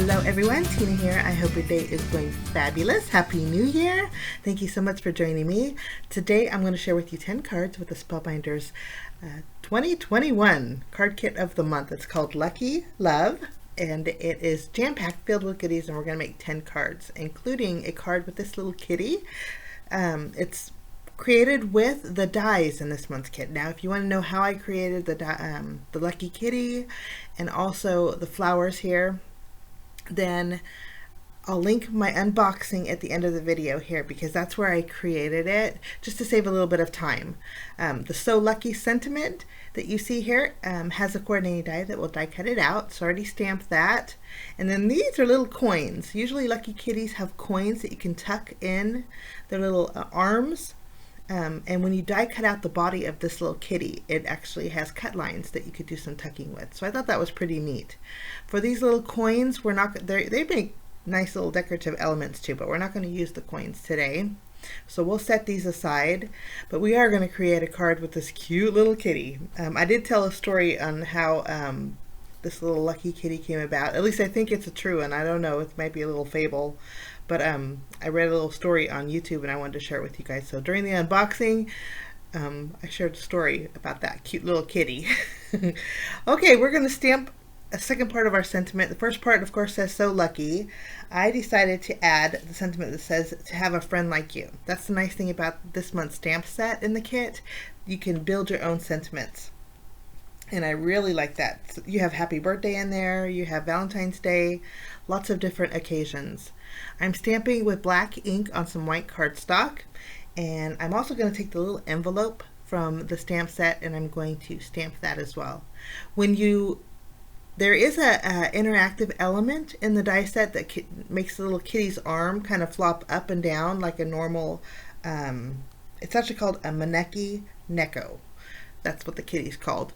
Hello everyone, Tina here. I hope your day is going fabulous. Happy New Year. Thank you so much for joining me. Today I'm going to share with you 10 cards with the Spellbinders 2021 card kit of the month. It's called Lucky Love and it is jam-packed filled with goodies, and we're going to make 10 cards, including a card with this little kitty. It's created with the dies in this month's kit. Now if you want to know how I created the Lucky Kitty and also the flowers here, then I'll link my unboxing at the end of the video here, because that's where I created it, just to save a little bit of time. The So Lucky sentiment that you see here has a coordinating die that will die cut it out, so I already stamped that. And then these are little coins. Usually Lucky Kitties have coins that you can tuck in their little arms. And when you die cut out the body of this little kitty, it actually has cut lines that you could do some tucking with. So I thought that was pretty neat. For these little coins, they make nice little decorative elements too, but we're not going to use the coins today. So we'll set these aside, but we are going to create a card with this cute little kitty. I did tell a story on how this little Lucky Kitty came about. At least I think it's a true one. I don't know, it might be a little fable. But I read a little story on YouTube and I wanted to share it with you guys. So during the unboxing, I shared a story about that cute little kitty. Okay, we're going to stamp a second part of our sentiment. The first part, of course, says So Lucky. I decided to add the sentiment that says to have a friend like you. That's the nice thing about this month's stamp set in the kit. You can build your own sentiments. And I really like that. So you have happy birthday in there, you have Valentine's Day, lots of different occasions. I'm stamping with black ink on some white cardstock, and I'm also going to take the little envelope from the stamp set and I'm going to stamp that as well. There is a interactive element in the die set that makes the little kitty's arm kind of flop up and down like a normal, it's actually called a maneki neko. That's what the kitty's called.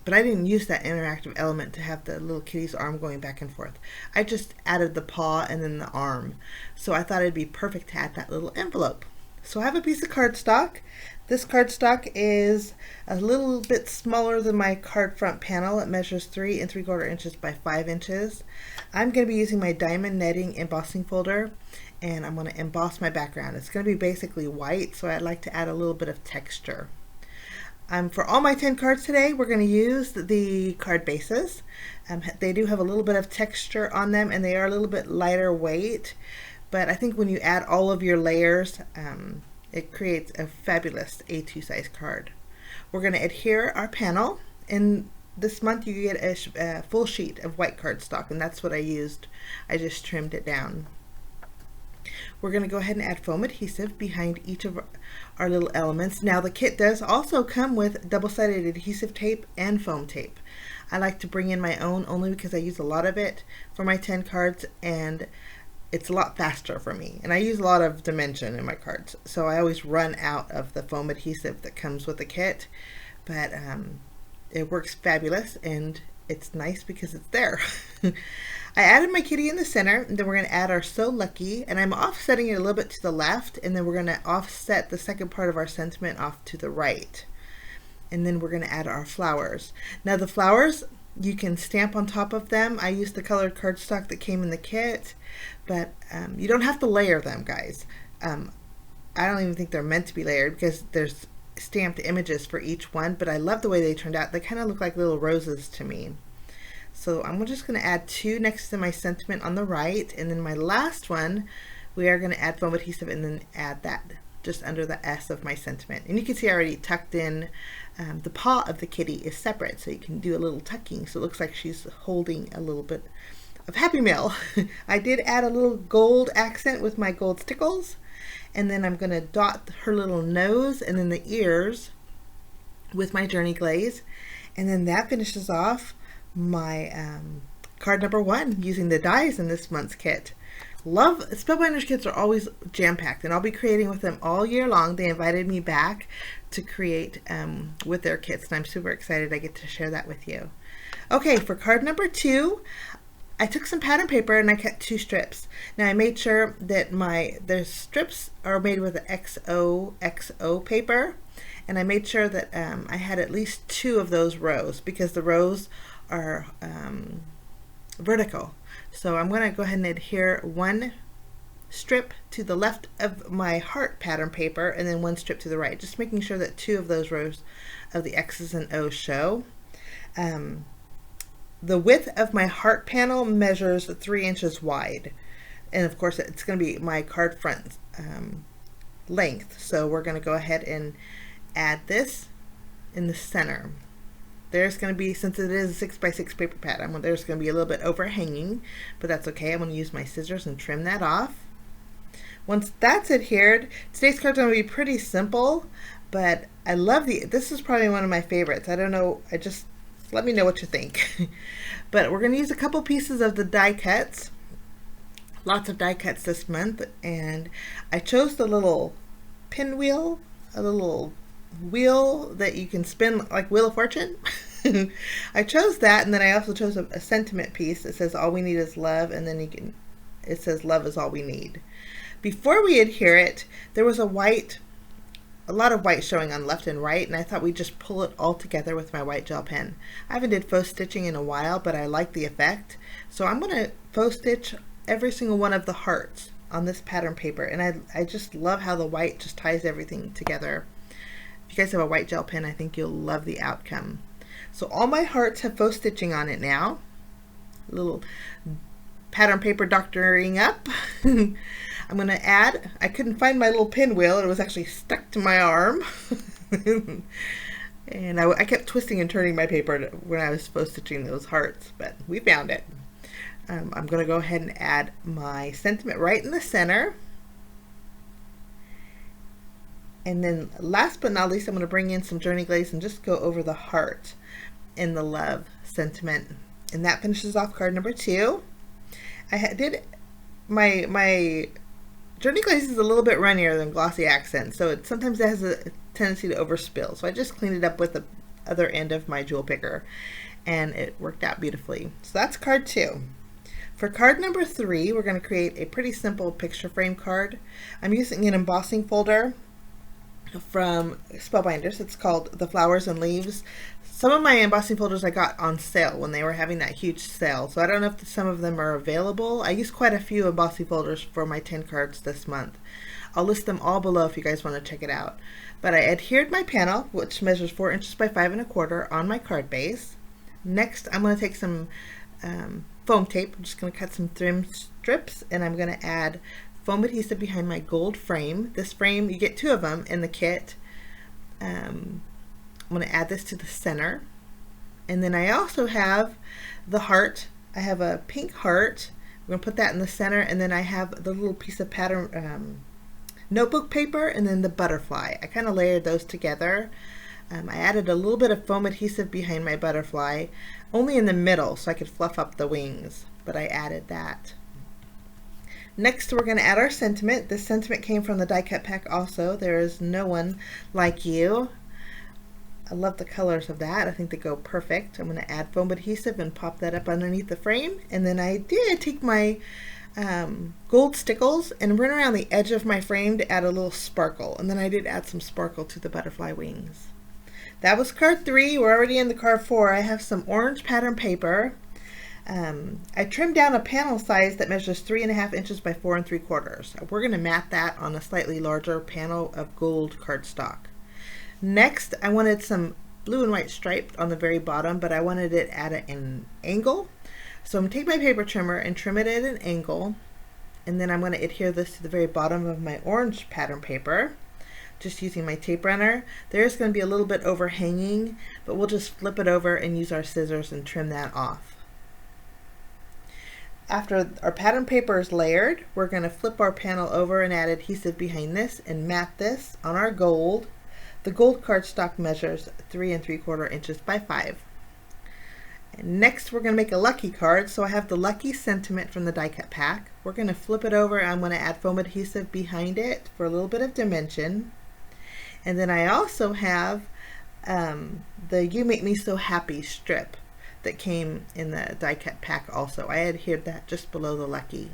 But I didn't use that interactive element to have the little kitty's arm going back and forth. I just added the paw and then the arm. So I thought it'd be perfect to add that little envelope. So I have a piece of cardstock. This cardstock is a little bit smaller than my card front panel. It measures 3 3/4 inches by 5 inches. I'm going to be using my diamond netting embossing folder, and I'm going to emboss my background. It's going to be basically white, so I'd like to add a little bit of texture. For all my 10 cards today, we're going to use the card bases. They do have a little bit of texture on them, and they are a little bit lighter weight, but I think when you add all of your layers, it creates a fabulous A2 size card. We're going to adhere our panel, and this month you get a full sheet of white cardstock, and that's what I used. I just trimmed it down. We're going to go ahead and add foam adhesive behind each of our little elements. Now the kit does also come with double-sided adhesive tape and foam tape. I like to bring in my own only because I use a lot of it for my 10 cards, and it's a lot faster for me. And I use a lot of dimension in my cards, so I always run out of the foam adhesive that comes with the kit. But it works fabulous, and it's nice because it's there. I added my kitty in the center, and then we're going to add our So Lucky, and I'm offsetting it a little bit to the left, and then we're going to offset the second part of our sentiment off to the right. And then we're going to add our flowers. Now the flowers, you can stamp on top of them. I used the colored cardstock that came in the kit, but you don't have to layer them, guys. I don't even think they're meant to be layered because there's stamped images for each one, but I love the way they turned out. They kind of look like little roses to me. So I'm just going to add 2 next to my sentiment on the right, and then my last one we are going to add foam adhesive and then add that just under the S of my sentiment. And you can see I already tucked in the paw of the kitty is separate, so you can do a little tucking so it looks like she's holding a little bit of Happy Meal. I did add a little gold accent with my gold stickles, and then I'm going to dot her little nose and then the ears with my Journey Glaze, and then that finishes off my card number 1 using the dies in this month's kit. Spellbinders kits are always jam-packed, and I'll be creating with them all year long. They invited me back to create with their kits, and I'm super excited I get to share that with you. Okay, for card number 2, I took some pattern paper and I cut 2 strips. Now I made sure that the strips are made with the XOXO paper, and I made sure that I had at least 2 of those rows, because the rows are vertical. So I'm going to go ahead and adhere one strip to the left of my heart pattern paper and then one strip to the right, just making sure that two of those rows of the X's and O's show. The width of my heart panel measures 3 inches wide, and of course it's going to be my card front length, so we're going to go ahead and add this in the center. There's going to be, since it is a 6x6 paper pad, there's going to be a little bit overhanging, but that's okay. I'm going to use my scissors and trim that off. Once that's adhered, today's card's going to be pretty simple, but I love this is probably one of my favorites. I don't know, let me know what you think. But we're going to use a couple pieces of the die cuts. Lots of die cuts this month, and I chose the little pinwheel, a little wheel that you can spin like Wheel of Fortune. I chose that, and then I also chose a sentiment piece that says all we need is love, and then it says love is all we need. Before we adhere it, there was a lot of white showing on left and right, and I thought we'd just pull it all together with my white gel pen. I haven't did faux stitching in a while, but I like the effect, so I'm going to faux stitch every single one of the hearts on this pattern paper, and I just love how the white just ties everything together. If you guys have a white gel pen, I think you'll love the outcome. So all my hearts have faux stitching on it now. A little pattern paper doctoring up. I'm going to add, I couldn't find my little pinwheel. It was actually stuck to my arm. And I kept twisting and turning my paper when I was faux stitching those hearts, but we found it. I'm going to go ahead and add my sentiment right in the center. And then last but not least, I'm going to bring in some Journey Glaze and just go over the heart in the love sentiment. And that finishes off card number 2. I did my Journey Glaze is a little bit runnier than Glossy Accent, so sometimes it has a tendency to overspill. So I just cleaned it up with the other end of my jewel picker, and it worked out beautifully. So that's card 2. For card number 3, we're going to create a pretty simple picture frame card. I'm using an embossing folder from Spellbinders. It's called The Flowers and Leaves. Some of my embossing folders I got on sale when they were having that huge sale, so I don't know if some of them are available. I used quite a few embossing folders for my 10 cards this month. I'll list them all below if you guys want to check it out. But I adhered my panel, which measures 4 inches by 5 1/4, on my card base. Next, I'm going to take some foam tape. I'm just going to cut some trim strips, and I'm going to add foam adhesive behind my gold frame. This frame, you get 2 of them in the kit. I'm going to add this to the center, and then I also have the heart. I have a pink heart. I'm going to put that in the center, and then I have the little piece of pattern notebook paper, and then the butterfly. I kind of layered those together. I added a little bit of foam adhesive behind my butterfly, only in the middle so I could fluff up the wings, but I added that. Next, we're going to add our sentiment. This sentiment came from the die cut pack also. There is no one like you. I love the colors of that. I think they go perfect. I'm going to add foam adhesive and pop that up underneath the frame. And then I did take my gold stickles and run around the edge of my frame to add a little sparkle. And then I did add some sparkle to the butterfly wings. That was card 3. We're already in the card 4. I have some orange pattern paper. I trimmed down a panel size that measures 3.5 inches by 4 3/4. We're going to mat that on a slightly larger panel of gold cardstock. Next, I wanted some blue and white striped on the very bottom, but I wanted it at an angle. So I'm going to take my paper trimmer and trim it at an angle, and then I'm going to adhere this to the very bottom of my orange pattern paper, just using my tape runner. There's going to be a little bit overhanging, but we'll just flip it over and use our scissors and trim that off. After our pattern paper is layered, we're going to flip our panel over and add adhesive behind this and mat this on our gold. The gold cardstock measures 3 3/4 inches by 5. And next, we're going to make a lucky card. So I have the lucky sentiment from the die cut pack. We're going to flip it over. I'm going to add foam adhesive behind it for a little bit of dimension. And then I also have the You Make Me So Happy strip that came in the die cut pack also. I adhered that just below the lucky.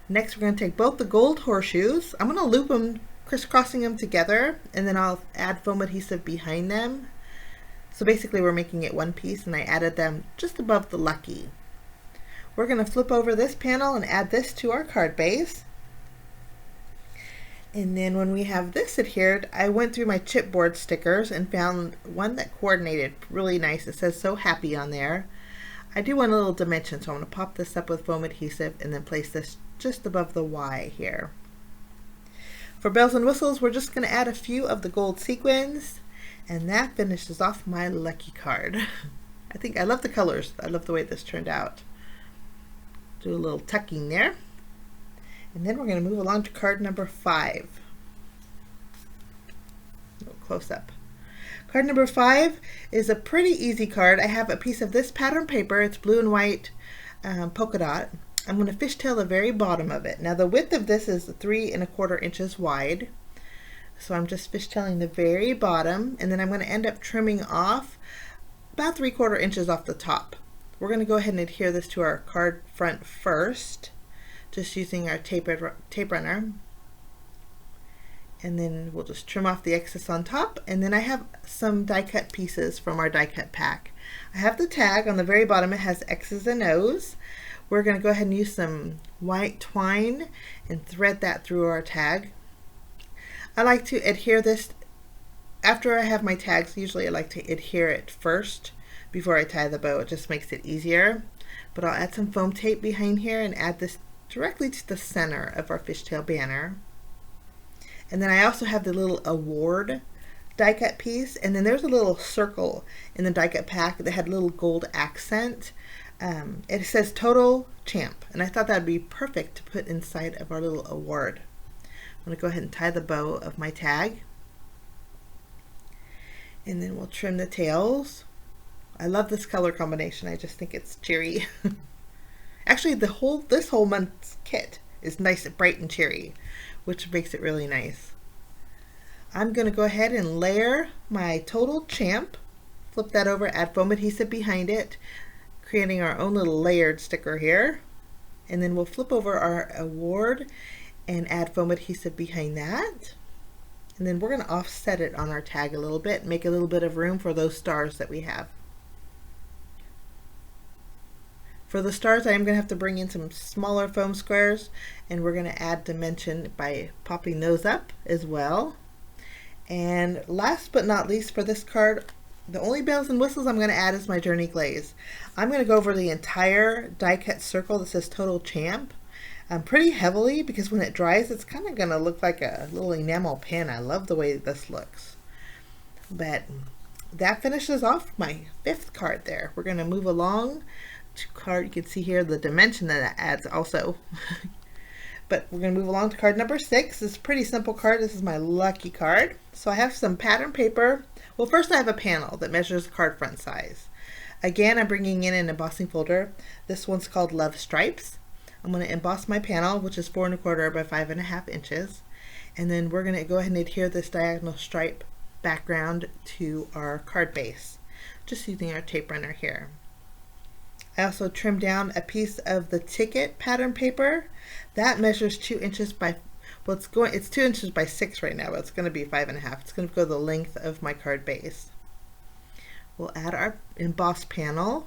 Next, we're going to take both the gold horseshoes. I'm going to loop them, crisscrossing them together, and then I'll add foam adhesive behind them. So basically we're making it one piece, and I added them just above the lucky. we're going to flip over this panel and add this to our card base. And then when we have this adhered, I went through my chipboard stickers and found one that coordinated really nice. It says "So Happy" on there. I do want a little dimension, so I'm going to pop this up with foam adhesive and then place this just above the Y here. For bells and whistles, we're just going to add a few of the gold sequins, and that finishes off my lucky card. I love the colors. I love the way this turned out. Do a little tucking there. And then we're going to move along to card number 5. A little close up. Card number 5 is a pretty easy card. I have a piece of this pattern paper. It's blue and white polka dot. I'm going to fishtail the very bottom of it. Now the width of this is 3 1/4 inches wide. So I'm just fishtailing the very bottom, and then I'm going to end up trimming off about 3/4 inches off the top. We're going to go ahead and adhere this to our card front first, just using our tape runner. And then we'll just trim off the excess on top. And then I have some die cut pieces from our die cut pack. I have the tag on the very bottom. It has X's and O's. We're going to go ahead and use some white twine and thread that through our tag. I like to adhere this after I have my tags. Usually I like to adhere it first before I tie the bow. It just makes it easier. But I'll add some foam tape behind here and add this directly to the center of our fishtail banner. And then I also have the little award die cut piece, and then there's a little circle in the die cut pack that had a little gold accent. It says Total Champ, and I thought that would be perfect to put inside of our little award. I'm going to go ahead and tie the bow of my tag, and then we'll trim the tails. I love this color combination. I just think it's cheery. Actually, this whole month's kit is nice and bright and cheery, which makes it really nice. I'm going to go ahead and layer my Total Champ, flip that over, add foam adhesive behind it, creating our own little layered sticker here. And then we'll flip over our award and add foam adhesive behind that. And then we're going to offset it on our tag a little bit, make a little bit of room for those stars that we have. For the stars, I am going to have to bring in some smaller foam squares, and we're going to add dimension by popping those up as well. And last but not least for this card, the only bells and whistles I'm going to add is my Journey Glaze. I'm going to go over the entire die cut circle that says Total Champ pretty heavily, because when it dries it's kind of going to look like a little enamel pin. I love the way this looks. But that finishes off my 5th card there. We're going to move along to card. You can see here the dimension that it adds also. But we're going to move along to card number 6. This is a pretty simple card. This is my lucky card. So I have some pattern paper. Well, first I have a panel that measures the card front size. Again, I'm bringing in an embossing folder. This one's called Love Stripes. I'm going to emboss my panel, which is 4 1/4 by 5 1/2 inches. And then we're going to go ahead and adhere this diagonal stripe background to our card base, just using our tape runner here. I also trimmed down a piece of the ticket pattern paper. That measures 2 inches by, well, it's 2 inches by 6 right now, but it's going to be 5 1/2. It's going to go the length of my card base. We'll add our embossed panel.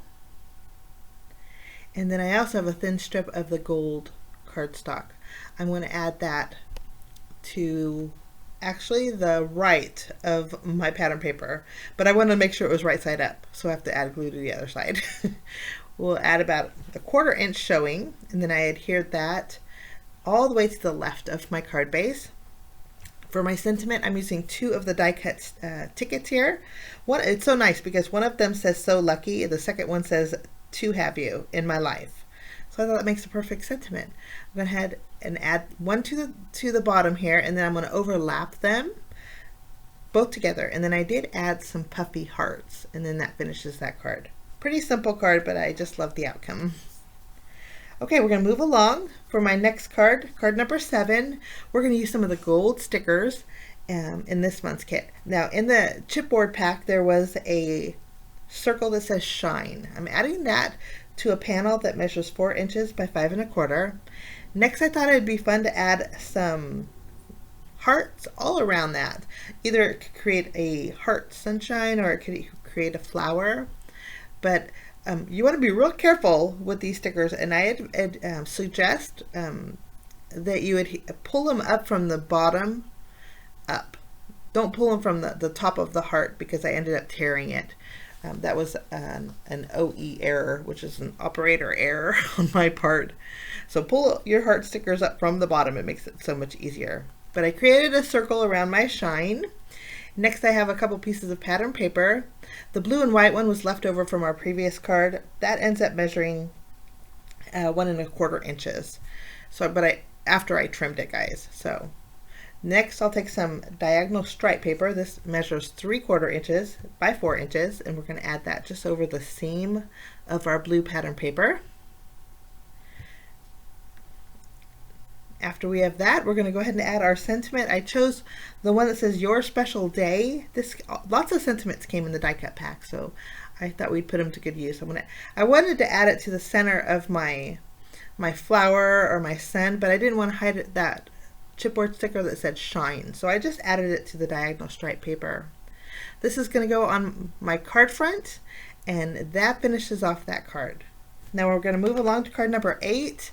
And then I also have a thin strip of the gold cardstock. I'm going to add that to actually the right of my pattern paper, but I want to make sure it was right side up, so I have to add glue to the other side. We'll add about a 1/4 inch showing, and then I adhered that all the way to the left of my card base. For my sentiment, I'm using 2 of the die cut tickets here. It's so nice because one of them says "So Lucky," and the second one says "To have you in my life." So I thought that makes a perfect sentiment. I'm going to head and add one to the bottom here, and then I'm going to overlap them both together. And then I did add some puffy hearts, and then that finishes that card. Pretty simple card, but I just love the outcome. Okay, we're going to move along. For my next card, card number 7, we're going to use some of the gold stickers in this month's kit. Now, in the chipboard pack, there was a circle that says "Shine." I'm adding that to a panel that measures 4 inches by 5 1/4. Next, I thought it'd be fun to add some hearts all around that. Either it could create a heart sunshine or it could create a flower. But You want to be real careful with these stickers, and I'd suggest that you would pull them up from the bottom up. Don't pull them from the top of the heart, because I ended up tearing it. That was an OE error, which is an operator error on my part. So pull your heart stickers up from the bottom. It makes it so much easier. But I created a circle around my shine. Next, I have a couple pieces of pattern paper. The blue and white one was left over from our previous card. That ends up measuring 1¼ inches. So, after I trimmed it, guys. So next, I'll take some diagonal stripe paper. This measures 3/4 inches by 4 inches, and we're going to add that just over the seam of our blue pattern paper. After we have that, we're going to go ahead and add our sentiment. I chose the one that says "Your Special Day." Lots of sentiments came in the die cut pack, so I thought we'd put them to good use. I wanted to add it to the center of my flower or my sun, but I didn't want to hide that chipboard sticker that said "Shine," so I just added it to the diagonal stripe paper. This is going to go on my card front, and that finishes off that card. Now we're going to move along to card number 8.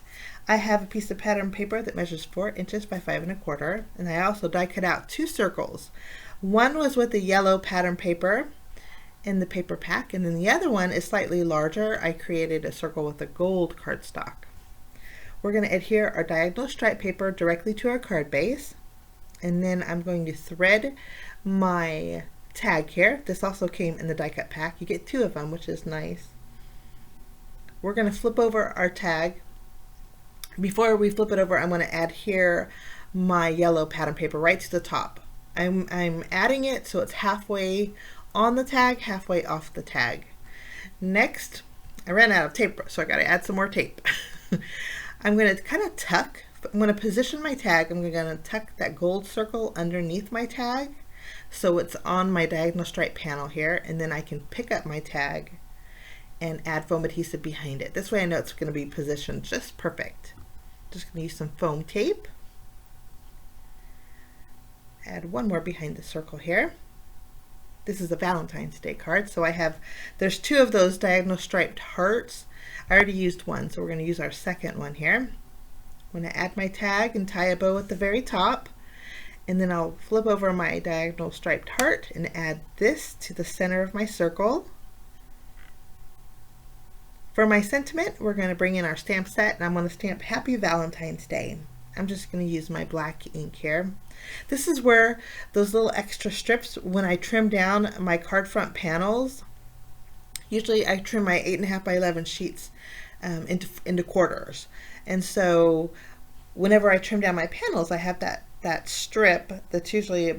I have a piece of pattern paper that measures 4 inches by 5¼ and I also die cut out 2 circles. One was with the yellow pattern paper in the paper pack, and then the other one is slightly larger. I created a circle with a gold cardstock. We're going to adhere our diagonal stripe paper directly to our card base, and then I'm going to thread my tag here. This also came in the die cut pack. You get 2 of them, which is nice. We're going to flip over our tag. Before we flip it over, I'm going to adhere my yellow pattern paper right to the top. I'm adding it so it's halfway on the tag, halfway off the tag. Next, I ran out of tape, so I got to add some more tape. I'm going to kind of tuck. I'm going to position my tag. I'm going to tuck that gold circle underneath my tag so it's on my diagonal stripe panel here, and then I can pick up my tag and add foam adhesive behind it. This way I know it's going to be positioned just perfect. Just going to use some foam tape. Add one more behind the circle here. This is a Valentine's Day card, so there's 2 of those diagonal striped hearts. I already used one, so we're going to use our second one here. I'm going to add my tag and tie a bow at the very top, and then I'll flip over my diagonal striped heart and add this to the center of my circle. For my sentiment, we're going to bring in our stamp set, and I'm going to stamp Happy Valentine's Day. I'm just going to use my black ink here. This is where those little extra strips, when I trim down my card front panels, usually I trim my 8.5 by 11 sheets into quarters. And so whenever I trim down my panels, I have that strip that's usually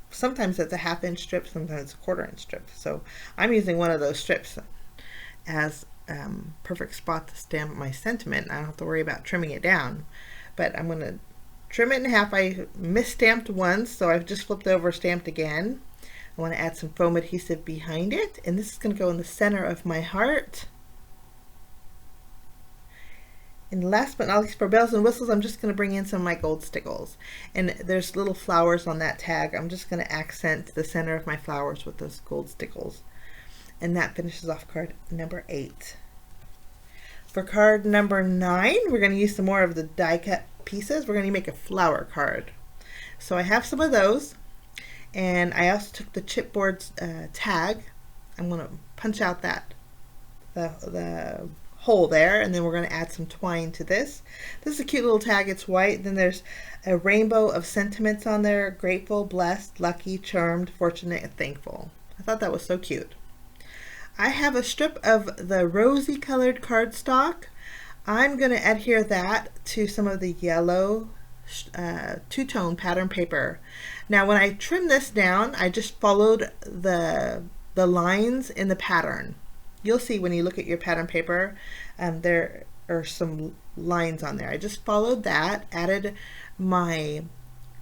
sometimes it's a 1/2 inch strip, sometimes it's a 1/4 inch strip. So I'm using one of those strips as perfect spot to stamp my sentiment. I don't have to worry about trimming it down, but I'm going to trim it in half. I misstamped once, so I've just flipped over, stamped again. I want to add some foam adhesive behind it, and this is going to go in the center of my heart. And last but not least, for bells and whistles, I'm just going to bring in some of my gold stickles, and there's little flowers on that tag. I'm just going to accent the center of my flowers with those gold stickles, and that finishes off card number 8. For card number 9, we're going to use some more of the die cut pieces. We're going to make a flower card. So I have some of those, and I also took the chipboard's tag. I'm going to punch out the hole there, and then we're going to add some twine to this. This is a cute little tag. It's white. Then there's a rainbow of sentiments on there: grateful, blessed, lucky, charmed, fortunate, and thankful. I thought that was so cute. I have a strip of the rosy colored cardstock. I'm going to adhere that to some of the yellow two-tone pattern paper. Now when I trim this down, I just followed the lines in the pattern. You'll see when you look at your pattern paper, there are some lines on there. I just followed that, added my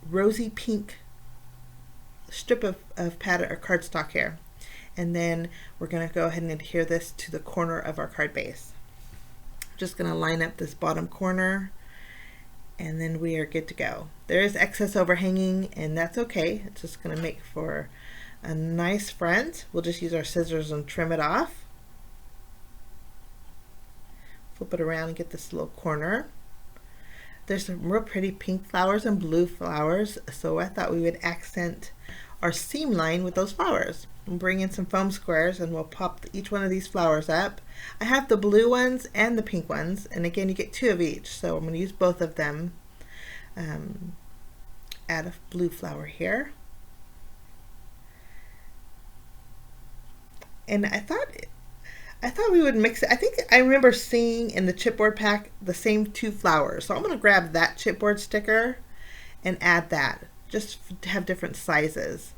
rosy pink strip of pattern or cardstock here, and then we're going to go ahead and adhere this to the corner of our card base. Just going to line up this bottom corner, and then we are good to go. There is excess overhanging, and that's okay. It's just going to make for a nice front. We'll just use our scissors and trim it off. flip it around and get this little corner. There's some real pretty pink flowers and blue flowers, so I thought we would accent our seam line with those flowers. We'll bring in some foam squares and we'll pop each one of these flowers up. I have the blue ones and the pink ones, and again you get 2 of each, so I'm going to use both of them. Add a blue flower here. And I thought we would mix it. I think I remember seeing in the chipboard pack the same 2 flowers. So I'm going to grab that chipboard sticker and add that, just to have different sizes.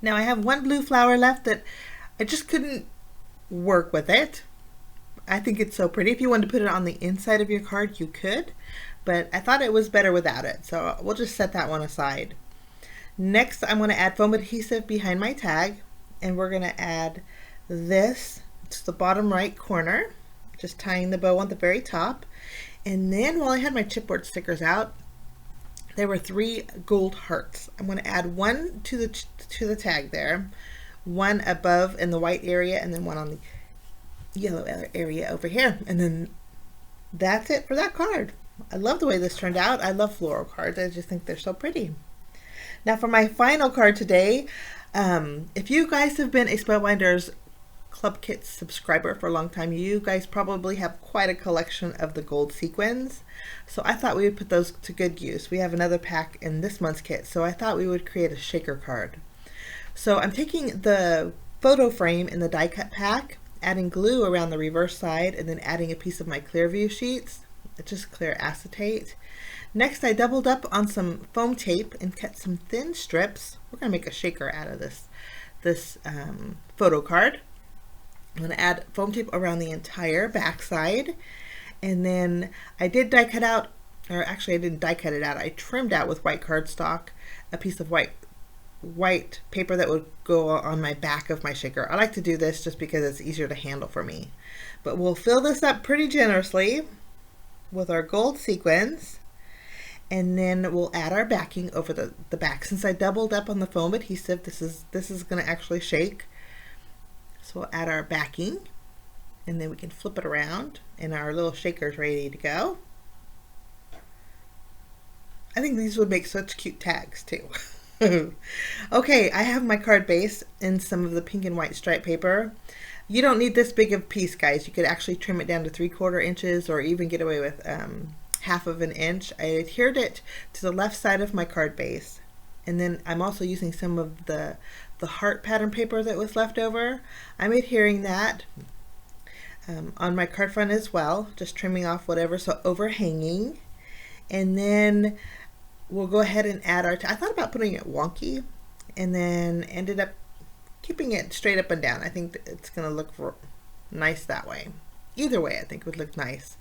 Now I have 1 blue flower left that I just couldn't work with it. I think it's so pretty. If you wanted to put it on the inside of your card, you could, but I thought it was better without it. So we'll just set that one aside. Next, I'm going to add foam adhesive behind my tag, and we're going to add this to the bottom right corner, just tying the bow on the very top. And then while I had my chipboard stickers out, there were 3 gold hearts. I'm going to add 1 to the tag there, 1 above in the white area, and then 1 on the yellow area over here. And then that's it for that card. I love the way this turned out. I love floral cards. I just think they're so pretty. Now for my final card today, if you guys have been a Spellbinders Club Kit subscriber for a long time, you guys probably have quite a collection of the gold sequins. So I thought we would put those to good use. We have another pack in this month's kit, so I thought we would create a shaker card. So I'm taking the photo frame in the die cut pack, adding glue around the reverse side, and then adding a piece of my Clearview sheets. It's just clear acetate. Next, I doubled up on some foam tape and cut some thin strips. We're going to make a shaker out of this photo card. I'm going to add foam tape around the entire back side, and then I did die cut out, or actually I didn't die cut it out, I trimmed out with white cardstock a piece of white paper that would go on my back of my shaker. I like to do this just because it's easier to handle for me. But we'll fill this up pretty generously with our gold sequins, and then we'll add our backing over the back. Since I doubled up on the foam adhesive, this is going to actually shake. So we'll add our backing, and then we can flip it around, and our little shaker's ready to go. I think these would make such cute tags too. Okay, I have my card base in some of the pink and white stripe paper. You don't need this big of a piece, guys. You could actually trim it down to 3/4 inches, or even get away with 1/2 inch. I adhered it to the left side of my card base, and then I'm also using some of the heart pattern paper that was left over. I'm adhering that on my card front as well, just trimming off whatever's overhanging. And then we'll go ahead and add our, I thought about putting it wonky, and then ended up keeping it straight up and down. I think it's going to look nice that way. Either way, I think it would look nice.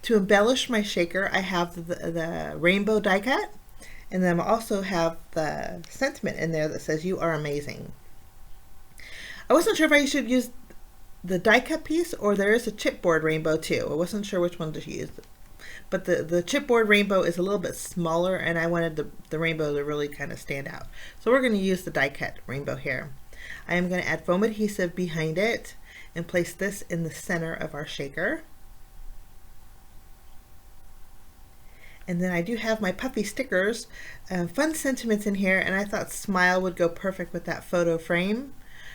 To embellish my shaker, I have the rainbow die cut, and then I also have the sentiment in there that says, "You are amazing." I wasn't sure if I should use the die cut piece, or there is a chipboard rainbow too. I wasn't sure which one to use. But the chipboard rainbow is a little bit smaller, and I wanted the rainbow to really kind of stand out. So we're going to use the die cut rainbow here. I am going to add foam adhesive behind it and place this in the center of our shaker. And then I do have my puffy stickers, fun sentiments in here, and I thought smile would go perfect with that photo frame.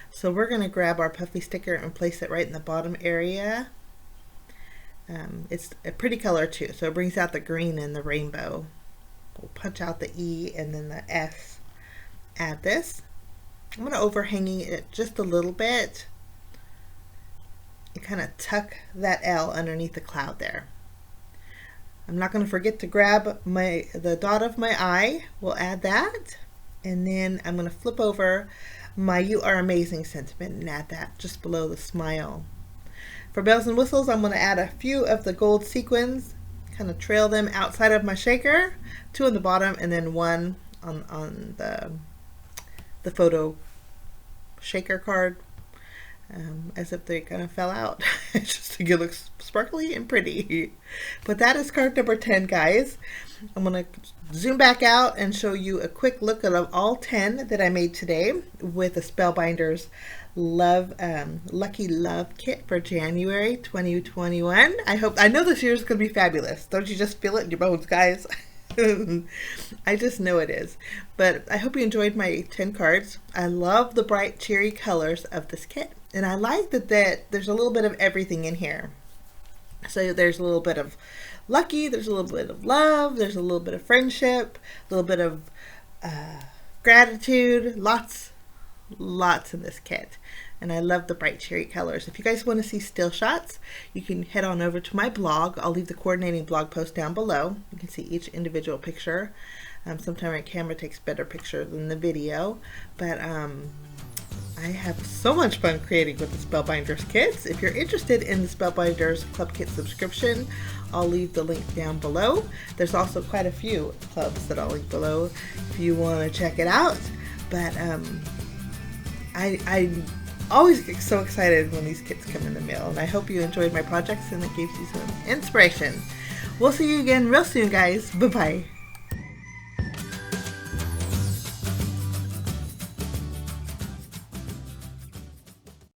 So we're going to grab our puffy sticker and place it right in the bottom area. It's a pretty color too, so it brings out the green and the rainbow. We'll punch out the E and then the S. Add this. I'm going to overhanging it just a little bit and kind of tuck that L underneath the cloud there. I'm not going to forget to grab the dot of my eye. We'll add that, and then I'm going to flip over my "You are amazing" sentiment and add that just below the smile. For bells and whistles, I'm going to add a few of the gold sequins, kind of trail them outside of my shaker, 2 on the bottom, and then 1 on the photo shaker card, as if they kind of fell out. I just think it looks sparkly and pretty. But that is card number 10, guys. I'm going to zoom back out and show you a quick look at all 10 that I made today with the Spellbinders Lucky Love kit for January 2021. I know this year is going to be fabulous. Don't you just feel it in your bones, guys? I just know it is. But I hope you enjoyed my 10 cards. I love the bright cheery colors of this kit. And I like that there's a little bit of everything in here. So there's a little bit of lucky, there's a little bit of love, there's a little bit of friendship, a little bit of gratitude, lots in this kit. And I love the bright cherry colors. If you guys want to see still shots, you can head on over to my blog. I'll leave the coordinating blog post down below. You can see each individual picture. Sometimes my camera takes better pictures than the video, but I have so much fun creating with the Spellbinders kits. If you're interested in the Spellbinders Club Kit subscription, I'll leave the link down below. There's also quite a few clubs that I'll link below if you want to check it out. But I always get so excited when these kits come in the mail, and I hope you enjoyed my projects and it gives you some inspiration. We'll see you again real soon, guys. Bye-bye.